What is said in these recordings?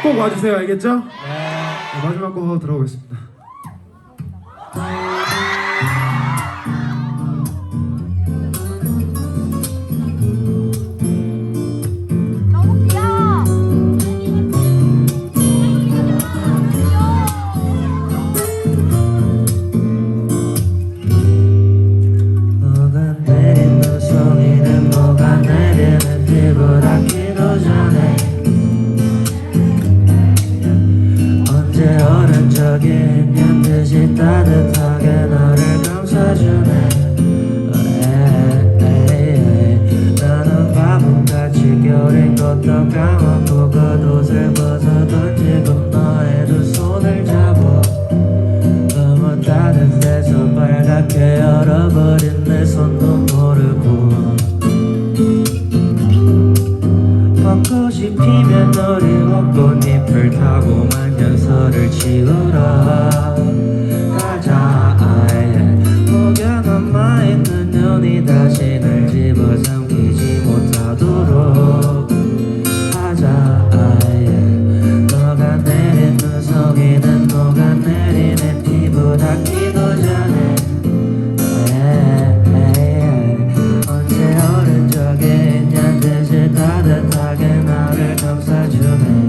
꼭 와주세요. 알겠죠? 네, 마지막 곡 들어보겠습니다. 너무 귀여워. 뭐가 내리는 소리는 뭐가 내리는 피부 닿기도 전에 언제 어른 적이 있는 듯이 따뜻하게 너를 감싸주네. 나는 바보같이 겨린 것도 까먹고 겉옷을 벗어 던지고 너의 두 손을 잡아 너무 따뜻해서 빨갛게 얼어버린 내 손도 모르고 벚꽃이 피면 너리 꽃잎을 타고 만년설을 치우러 가자. 목에 남아있는 연이 다시 날 집어삼키지 못하도록 하자. 너가 내린 눈송이는 녹아내리는 피부 닿기도 전에 언제 어른 적에 있냐 듯이 따뜻하게 나를 감싸주네.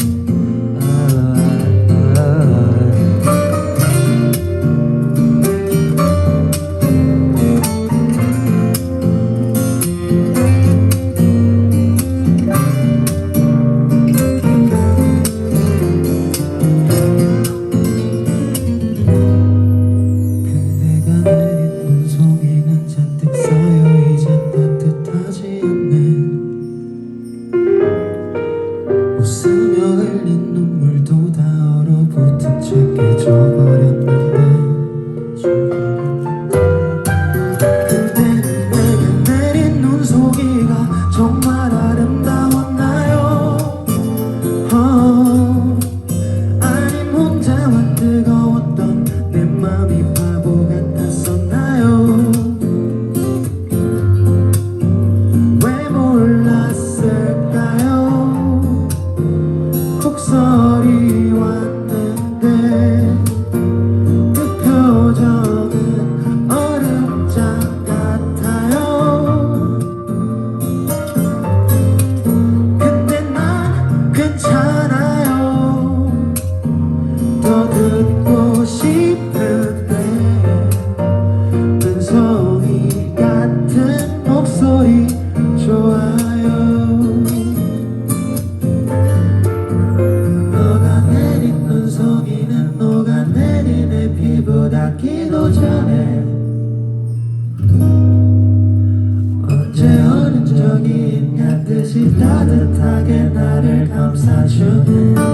웃으며 흘린 눈물도 다 얼어붙은 채 깨져버렸는데 그때는 내게 내린 눈속이가 정말 아름다웠나요? 아님 혼자만 뜨거웠던 내 맘이 바보 같았었나요? 왜 몰랐을까요? 폭설이 왔는데 그 표정은 얼음장 같아요. 근데 난 괜찮아요. 더 듣고 싶은데 은송이 같은 목소리 좋아요. 눈송이는 녹아내린 내 피부 닿기도 전에 언제 어린 적이 있냐 듯이 따뜻하게 나를 감싸주네.